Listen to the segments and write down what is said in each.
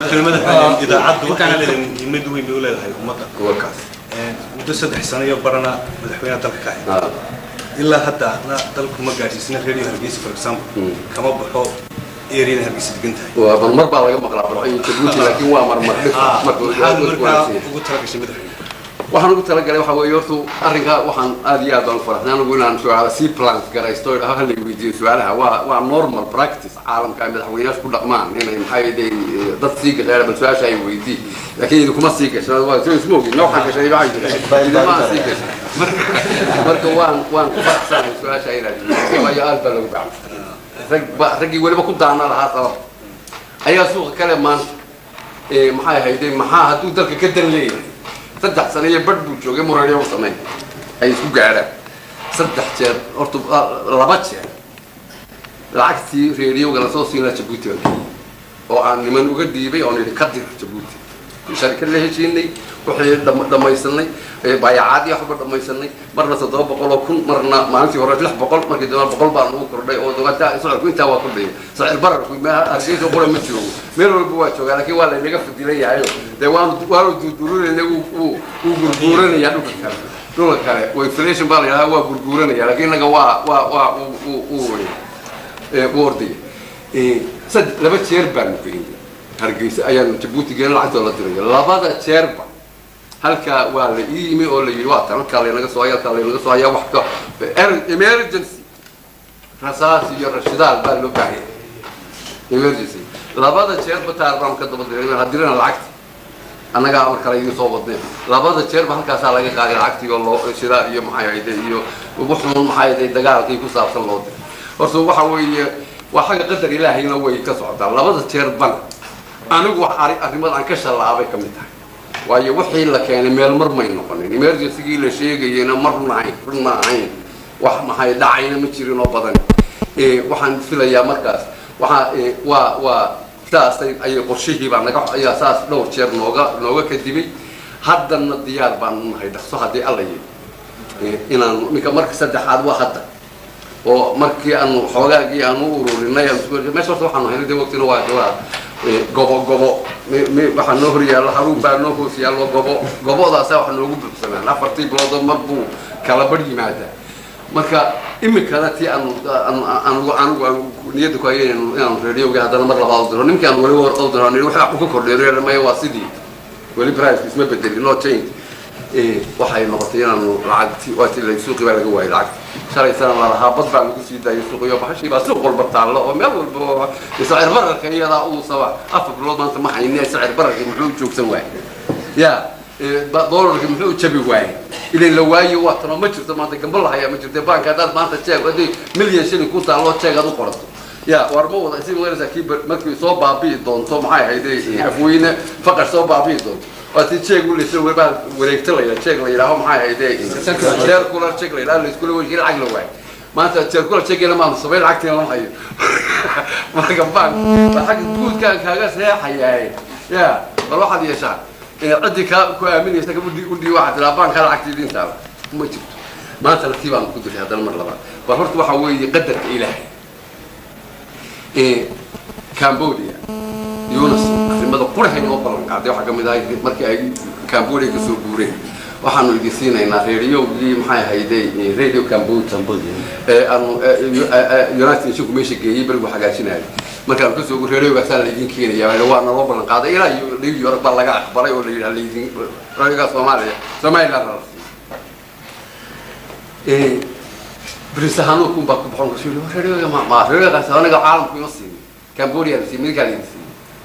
كلمة إذا عدوا كان يمدوا يقولوا هاي ومطر وكاس مدرسة حسانية برنا مدحونا تلك إلا حتى أنا تلك مجالس سنة غيري هرجيس for example كما بحو إيرين هرجيس بجنتها ومر بعض يوم مقلع برأي تقولي لكن هو وقلت لك شيء مدحونا waxaan ugu talagalay waxa weeye hortu arrinka waxaan aad iyo aad u faraxnaan ugu inaan su'aalo si plan garaysto hal la weydiiyo su'aalaha waa normal practice caalamka madaxweynaha ku dhaqmaan inay maxay dad sii gaar bal su'aasha ay weydiin laakiin kuma sii gasho waa soo ismoogin nooca ka shay baa jira ma sii gasho marka waan ku faraxsanahay su'aasha ay raadiyeen waayo aad baa lagu baahan rag waliba ku daana lahaa sabab ayaa suuqa kale maanta maxay hayday maxaa haduu dalka ka dan leeyahay saddex sano iyo badh buu joogay muraaliyo u sameeyay ay isku gaaraan saddex jeer horta laba jeer lacagtii reeriyoga la soo siinaa Djibouti oo aan niman uga dhiibay oo nidhi ka dir Djibouti sharkad la heshiinay waxay dhamaysanay bayacaad iyo waxba dhamaysanay marna 700,000 marna maalintii hore 600 markii doolar 100 baan ugu kordhay oo dogada socodku inta waa kordhay sicir bararku ma arkiiso qora ma jiro meel walba waa joogaa laakiin waa la inaga fadilayahay de waan duruureynay uu gurguuranaya dhulka kale way inflation baa la yiraahdaa waa gurguuranaya laakiin naga waa boordi sad laba jeer baan fiirin hargeysa ayaan Djibouti geen lacag la diray labada jeerba halka waa la iimi oo la yiri waa tan kale naga soo ayaa wax ka emergency rasaas iyo rashidaal baa loo baahay emergency labada jeerba taarban ka daba diray hadirana lacag anaga amar kale idin soo wadnay labada jeerba halkaas laga qaaday lacagtii oo loo shidaal iyo maxay ahayd iyo wuxuu maxay ahayd dagaalkii ku saabsan loo diray horta waxa weeye waxa qadar ilaahayna way ka socdaa labada jeerba anigu wax arrimada aan ka shalaabay kamid tahay waayo wixii la keenay meel mar may noqonin emergency la sheegayna marna ahayn wax maxay dhacayna ma jirin oo badan waxaan filayaa markaas waa taas ay qorshihii baa naga ayaa saas dhowr jeer nooga kadibay haddana diyaar baan nahay dhaqso hadii alla yeeyo inaan minka markii saddexaad waa hadda oo markii aan xoogaagii aan u ururinay meesha waxaan haynay waqtina waa jawaa gobo waxaan noo horyaalo haruun baa noo hoos yaalo gobodaas wax noogu buuxsanaan afartii bilood mar buu kala bar yimaada marka imikana tii aan niyada ku hayeen inaan reeriyoga hadana mar labaad diro ninkii aan wali war qowdana waxa ku kordheeray ma waa sidii wali price isma bedelin no change waxay noqotay inaan lacagtii waati la suuqi baa laga waayay lacag shalay sana la lahaa bad baan ugu sii daayay suuqiyo baxashii baa suuq walba taalo oo meel walba sicir bararka iyada uu saba afar bilood maanta ma haynay sicir bararka muxuu joogsan waayay ya doolarka muxuu jabi waayay ilaa la waayo waa tan ma jirto maanta gambal haya ma jirto banka dad maanta jeeg wadii milyan shilin ku taalo jeeg aad u qorato ya warma wada si weerarsa kii markii soo baabi'i doonto maxay hayday afweyne faqar soo baabi'i doonto وأتي شيء يقول لي سوي بعد وريكتلا يا شيء اللي راهم معي هيدا شير كولر شيء اللي لا اللي يقولوا وجه العقل واحد ما أنت شير كولر شيء لما نصبي العقل يلا معي ما كبان فحق تقول كذا سياحة يا الواحد يشاء عندي كأمين يستقبل ودي واحد لا بان كان العقل دين تابع ما جبت ما ترتيب عن كل هذا المرة بعد فهرت وحوي قدر إلهي كامبوديا يونس ماذا قرح ينوبل قاعد يوحى كم ذا مركي كامبوديا كسر بورين waxaanu idinsiinaynaa reeriyowgii maxay hayday radio Cambodia United Nations meesha geeyay bal waxa hagaajinayay markaan ku soo reeriyowga saan idin keenayaa waa naloo balan qaaday ilaa iyo Europe baa laga aqbalay oo la yiraahdo idin rayga Soomaaliya brisahanu ku baa ku baxon ku reeriyowga ma reeriyowga anaga caalamku ima siin Cambodia si mid kale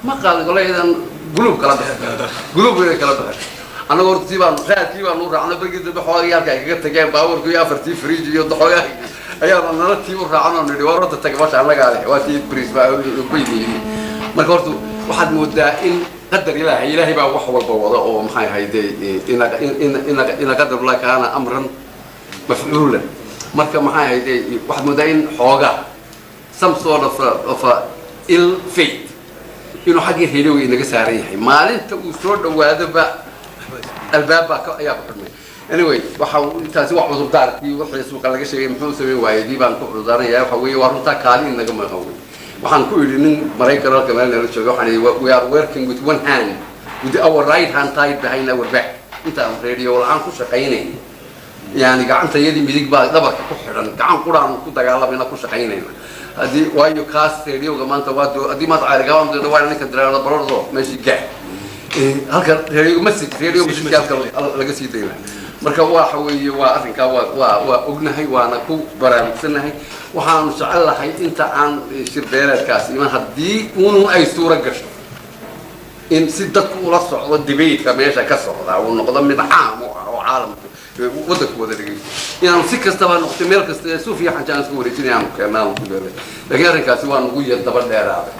ma qaad golaydan group kala baxay أنا قلت تبان خير تبان نور أنا بقيت بحوالي يارك قلت جاي باور كوي أفرتي فريج يضحوا يا أيام أنا تيور رعنا من الورد تتكبش على قاله واتي بريز بيدي ما قلت واحد مدة إن قدر إلهي بقى وحول بوضع أو محي هيدي إن قدر الله كان أمرا مفعولا مركب محي هيدي واحد مدة إن حوجة some sort of ill fate إنه حاجة هيلوي إنك ساريه ما أنت وصلت وهذا بقى الباب يا بحرمي anyway waxaa taasi wax cusub daarkii wixii suuqa laga sheegay muxuu sameeyay waayay baan ku cudurdaanaya waxa weeye waa runta kaalin naga maqaway waxaan ku yidhi nin maraykan halka meel nala jooga waxaan yidhi we are working with one hand with our right hand tied behind our back intaan radio la'aan ku shaqaynayna yani gacantayadii midig baa dhabarka ku xidhan gacan quraan ku dagaalamayna ku shaqaynayna haddii waayo kaas radioga maanta waa haddii maad caarigaabaan dooda waa ninka diraada barordo meeshii gaar halka radio message laga sii dayna marka waxa weeye waa arrinkaa waa ognahay waana ku baraarugsanahay waxaanu jecelahay inta aan shirbeeleedkaas iman haddii unun ay suura gasho in si dadku ula socdo debateka meesha ka socdaa uu noqdo mid caam u ah oo caalamka waddanku wada dhegeysto inaanu si kastaba noqoto meel kasta suufiya xanjaan isku wareejinayaanu keenaanu ku leedahay laakiin arrinkaasi waa nugu yar daba dheeraaday